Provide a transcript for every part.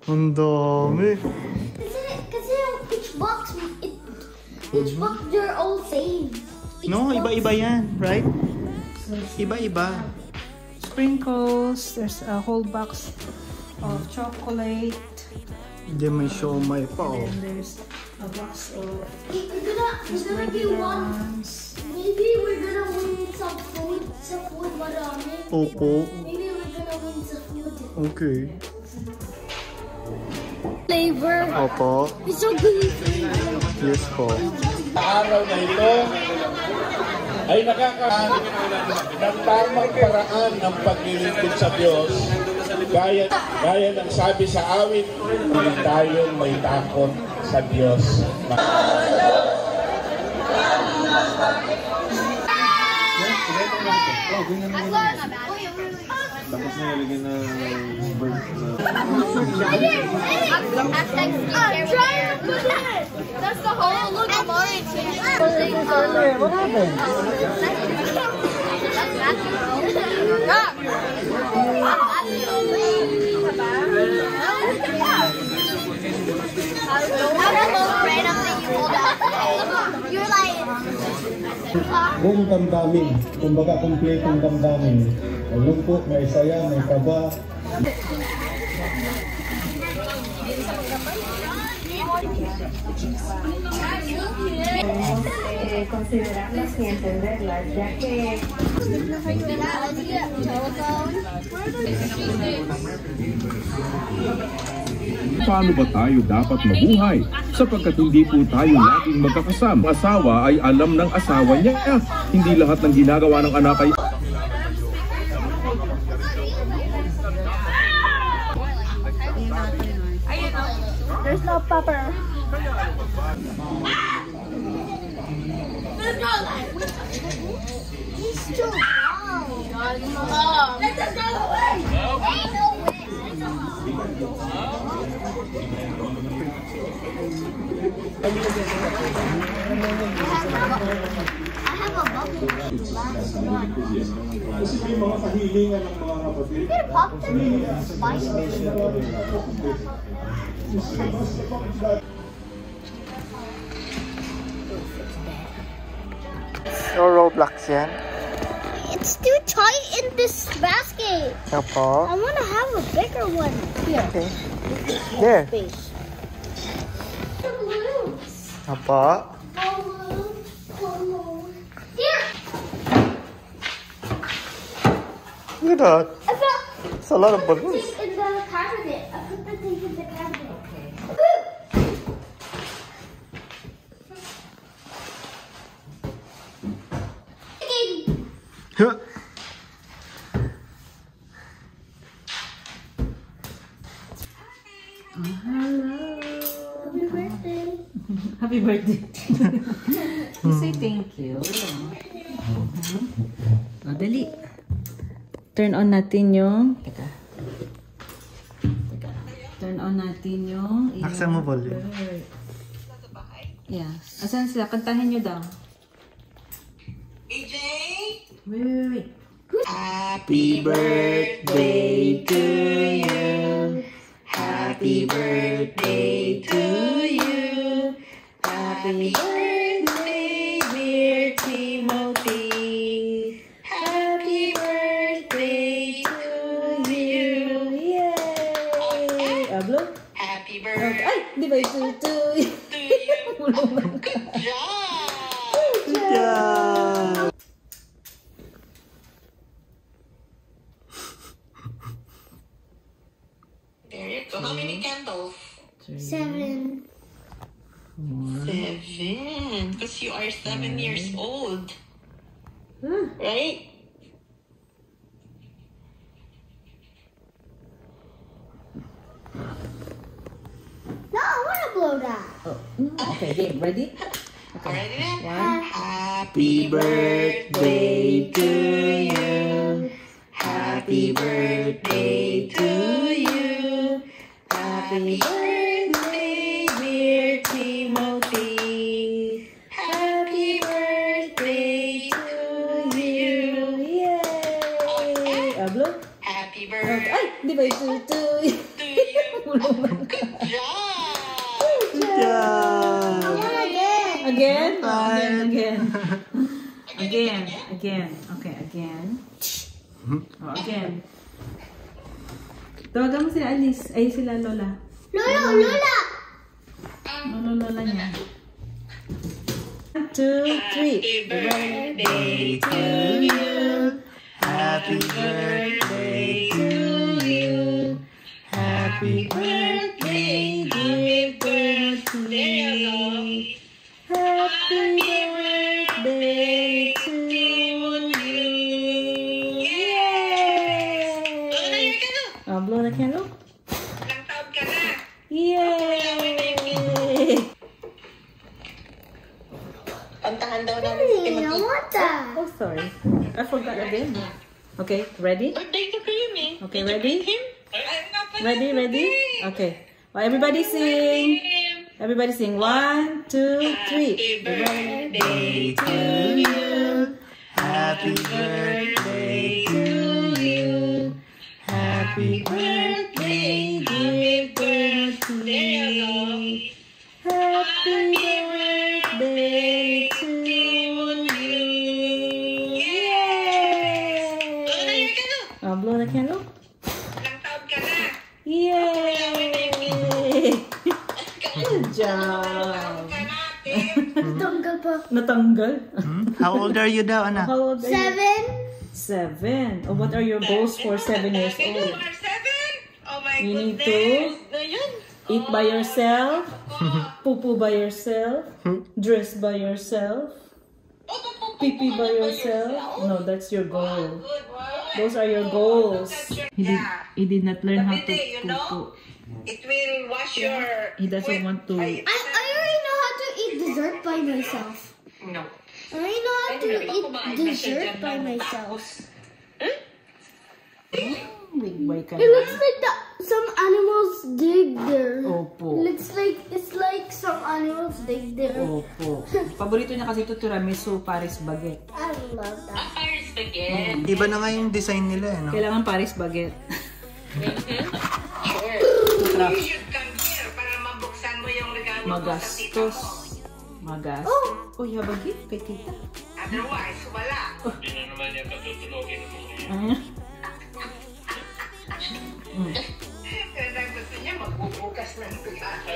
Ang dami. Kasi each box, they're all same. No, iba-iba yan, right? Iba-iba. Sprinkles. There's a whole box of chocolate. Hindi may siomay pa, oh. And there's a box of We're gonna be one. Maybe we're gonna win some food. Marami. Opo. Maybe we're gonna win some food. Okay. Flavor. Opo. It's so good flavor. Yes po. Araw na ito ay nakakaano ng tamang paraan ng paglilingkod sa Diyos. Gaya ng sabi sa awit, hindi tayo may takot sa Diyos. Tapos na nilagyan ng bird na... That's the whole look of orange. what happened? Buong damdamin, kumbaga kumpletong damdamin. May lungkot, may saya, may kaba. Considerarlas y entenderlas, ya que paano ba tayo dapat mabuhay? Sapagkat hindi po tayo laging magkakasama. Asawa ay alam ng asawa niya. Hindi lahat ng ginagawa ng anak ay... There's no pepper. He's too long. Let us go away. I have a bubble. Kasi may mga kahilingan ng mga kapatid. You can pop them in the spice. So, Roblox yan? It's too tight in this basket. Opo. I want to have a bigger one. Here. Okay. There. Space. Balloons. Opo. Balloons. Here. Look at that. I found. It's a lot of Put the balloons. thing in the cabinet. I put the thing in the cabinet. Okay. Huh. Happy birthday. Happy birthday. Say thank you. Oh, dali. Turn on natin yung... Teka. Turn on natin yung... Aksan mo volume. Yeah. Asan sila? Kantahin nyo daw. AJ? Wait. Happy birthday to you. Happy birthday to you. Happy birthday, dear Timothy. Happy birthday to you. Yay! Ablo? Happy birthday Ay! Di ba ito? to you. Good job. Yeah. There you go. How many candles? 7. 7. Because you are 7 years old. Right? No, I want to blow that. Okay, game. Ready? Ready then? One. Happy birthday to you. Happy birthday to you. Happy birthday, dear Timothy. Happy birthday to you. Yay! Ablo? Happy Ay! birthday Di ba ito? to you. Yeah. Again? Again. Okay, again. Oh, again. Tawagan mo sila Alice. Ay, sila Lola. Lola! Lola niya. 1, 2, 3. Birthday to you. Happy birthday to you. Happy birthday, dear birthday. Happy birthday to you. Yay! Oh, blow the candle. Yay! Kantahan daw namin si I Timothy. don't want that. Oh, sorry. I forgot again. Okay, ready? Birthday to Creamy. Okay, ready? I'm not Ready? Okay. Well, everybody sing. Everybody sing. 1, 2, 3. Birthday to you. Happy birthday to you. Happy birthday, dear birthday. Happy birthday to you. Yay! Blow the candle. Yay! Good job. Tanggal pa. Natanggal. How old are you daw, anak? How old are you? 7. 7. Oh, what are your goals for 7 years old? Oh my You need goodness. to eat by yourself, poo-poo by yourself, dress by yourself, pee-pee by yourself. No, that's your goal. Those are your goals. He did not learn how to poo-poo. It will wash your... He doesn't want to. I already know how to eat dessert by myself. No. I already know how to eat dessert by myself. Big boy ka It looks like some animals dig there. Opo. It's like some animals dig there. Opo. Paborito niya kasi ito tiramisu, Paris baguette. I love that. Paris spaghetti. Iba na nga yung design nila, no? Kailangan Paris baguette. You should come here para mabuksan mo yung regalo mo sa tita Magastos. mo. Magastos. Oh, you have a gift kay tita. Otherwise, wala. Hindi na naman yung patutulogin mo. Kaya gusto niya magbubukas ng regalo.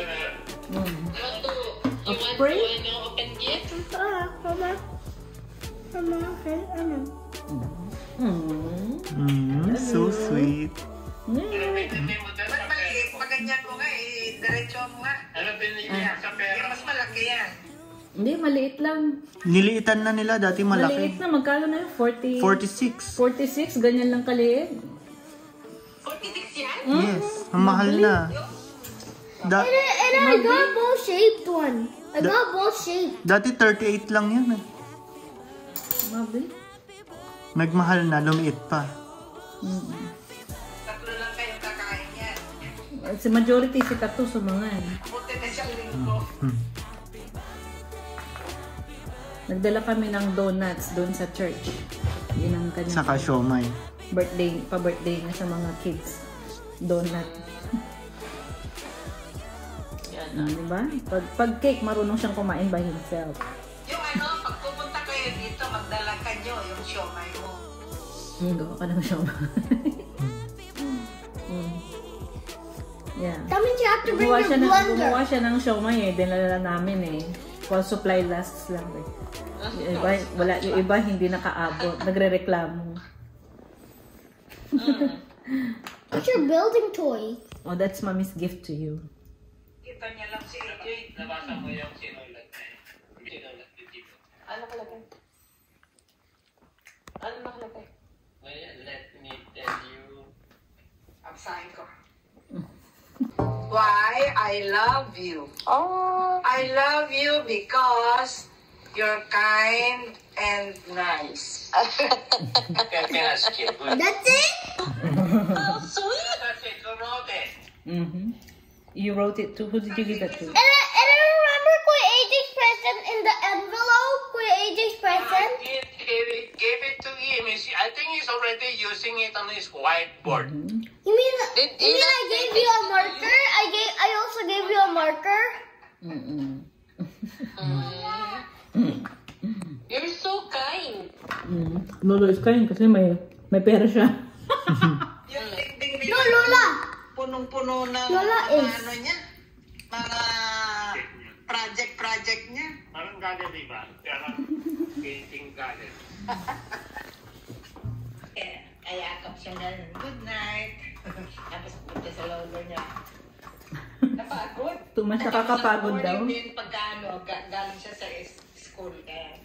A spray? Open gift? So sweet. Maliit, paganyan mo nga diretso mo nga. Ano pinili niya sa pera? Mas malaki yan. Hindi, maliit lang. Niliitan na nila, dati Maliit malaki. na, magkano na yun? 46. 46, ganyan lang kaliit. 46 yan? Yes, ang mahal na. And I got ball-shaped one. I got ball-shaped. Dati 38 lang yun. Mabi. Nagmahal na, lumiit pa. Tatlo lang kayong kakain yan. Si majority, si Tato sumangan. Buti na siyang linggo. Nagdala kami ng donuts doon sa church. Yun ang kanyang Saka siomay. birthday, pa-birthday na sa mga kids. Donut. Yan, diba? Pag cake, marunong siyang kumain by himself. Yung pag pupunta kayo dito, magdala ka nyo yung siomay mo. Gawa ka ng siomay. Yeah. That means you have to bring your blender. Gumawa siya ng siomay eh. Dinala namin eh. While supply lasts lang eh. Yung iba hindi nakaabot. Nagre-reklamo. What's your building toy? Oh, that's mommy's gift to you. Kita niya lang si AJ. Nabasa mo yung sinulat na yun. Sinulat ni Tito. Ano nakalagay? Ano nakalagay? Let me tell you. Absahin ko. Why I love you. Oh. I love you because you're kind and nice. That's it? Oh, sweet. Kasi kurote. You wrote it to? Who did you give that to? And I remember Kuya AJ's present in the envelope. Kuya AJ's present. Gave it to him. I think he's already already using it on his whiteboard. You mean I gave you a marker? I also gave you a marker? You're so kind. Lolo is kind kasi may pera siya. Yung dingding No, Lola. punong-puno ng Lola is. ano niya, mga project niya. Parang garden, di ba? Parang painting garden. Ayakap siya na, good night. Tapos punta sa lolo niya. Napagod. Tumas nakakapagod daw. Morning din pagkano, galing siya sa school. Kaya,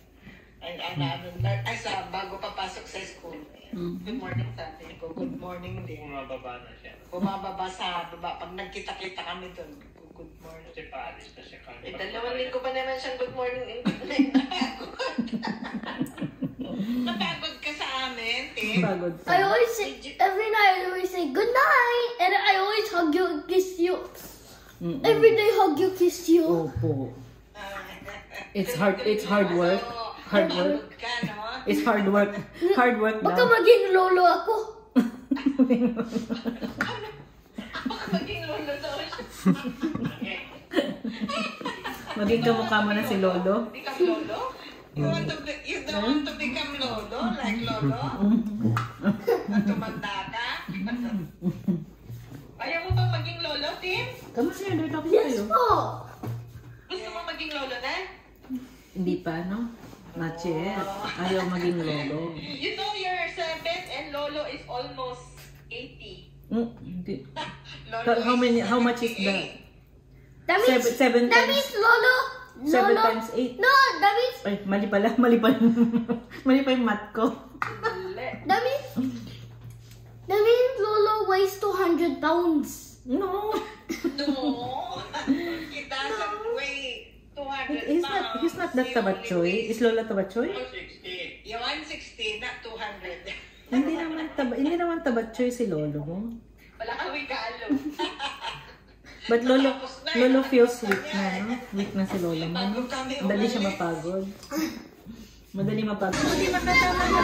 bago papasok sa school. Good morning sabi ko, good morning din. Bumababa na siya. Bumababa sa baba. Pag nagkita-kita kami doon, good morning. Kasi paalis na siya. Dalawang linggo pa naman siyang good morning. Napagod. Napagod ka sa amin, Tim. Pagod ka. I always say, every night I always say good night, and I always hug you and kiss you. Every day hug you, kiss you. Opo. It's hard work. Hard work. It's hard work. Hard work Baka daw. maging lolo ako. Baka maging lolo daw siya. Maging kamukha mo na si Lolo. Become lolo? You don't want to become lolo? Like lolo? Tumanda ka? Ayaw mo bang maging lolo, Tim? Come here, they're talking Yes to you. po. Gusto mo maging lolo na? Hindi pa, no? Not yet. Ayaw maging Lolo. You know you're 7 and lolo is almost 80. Hindi. Lolo How much is that? That means, Seven that times- means Lolo. 7 Lolo. times 8. No, that means, Ay, mali pala. Mali pa yung math ko. that means Lolo weighs 200 pounds. No. No. He doesn't weigh 200 pounds. He's not that tabachoy. Is Lola tabachoy? 160. Yung 160, not 200. Hindi naman tabachoy si Lolo mo. Wala kang regalo. But Lolo feels weak na, no? Weak na si Lola mo. No? Madali siya mapagod. Madali mapagod. Hindi makatama na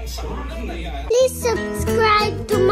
Please subscribe to